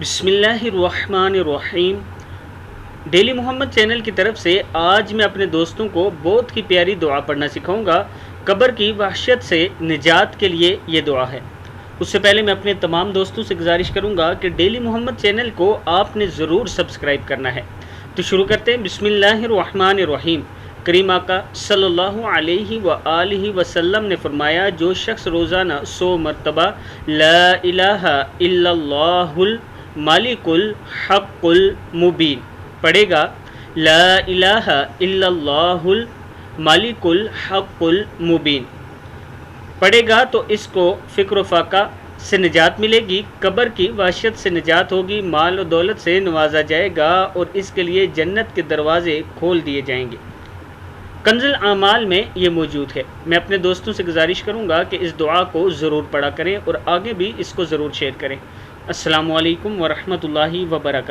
بسم اللہ الرحمن الرحیم۔ ڈیلی محمد چینل کی طرف سے آج میں اپنے دوستوں کو بہت ہی پیاری دعا پڑھنا سکھاؤں گا۔ قبر کی وحشت سے نجات کے لیے یہ دعا ہے۔ اس سے پہلے میں اپنے تمام دوستوں سے گزارش کروں گا کہ ڈیلی محمد چینل کو آپ نے ضرور سبسکرائب کرنا ہے۔ تو شروع کرتے ہیں۔ بسم اللہ الرحمن الرحیم۔ کریم آقا صلی اللہ علیہ وآلہ وسلم نے فرمایا، جو شخص روزانہ 100 مرتبہ لا الہ الا اللہ مالک الحق المبین پڑھے گا، لا الہ الا اللہ مالک الحق المبین پڑھے گا، تو اس کو فکر و فاقہ سے نجات ملے گی، قبر کی وحشت سے نجات ہوگی، مال و دولت سے نوازا جائے گا اور اس کے لیے جنت کے دروازے کھول دیے جائیں گے۔ کنز الاعمال میں یہ موجود ہے۔ میں اپنے دوستوں سے گزارش کروں گا کہ اس دعا کو ضرور پڑھا کریں اور آگے بھی اس کو ضرور شیئر کریں۔ السلام علیکم ورحمۃ اللہ وبرکاتہ۔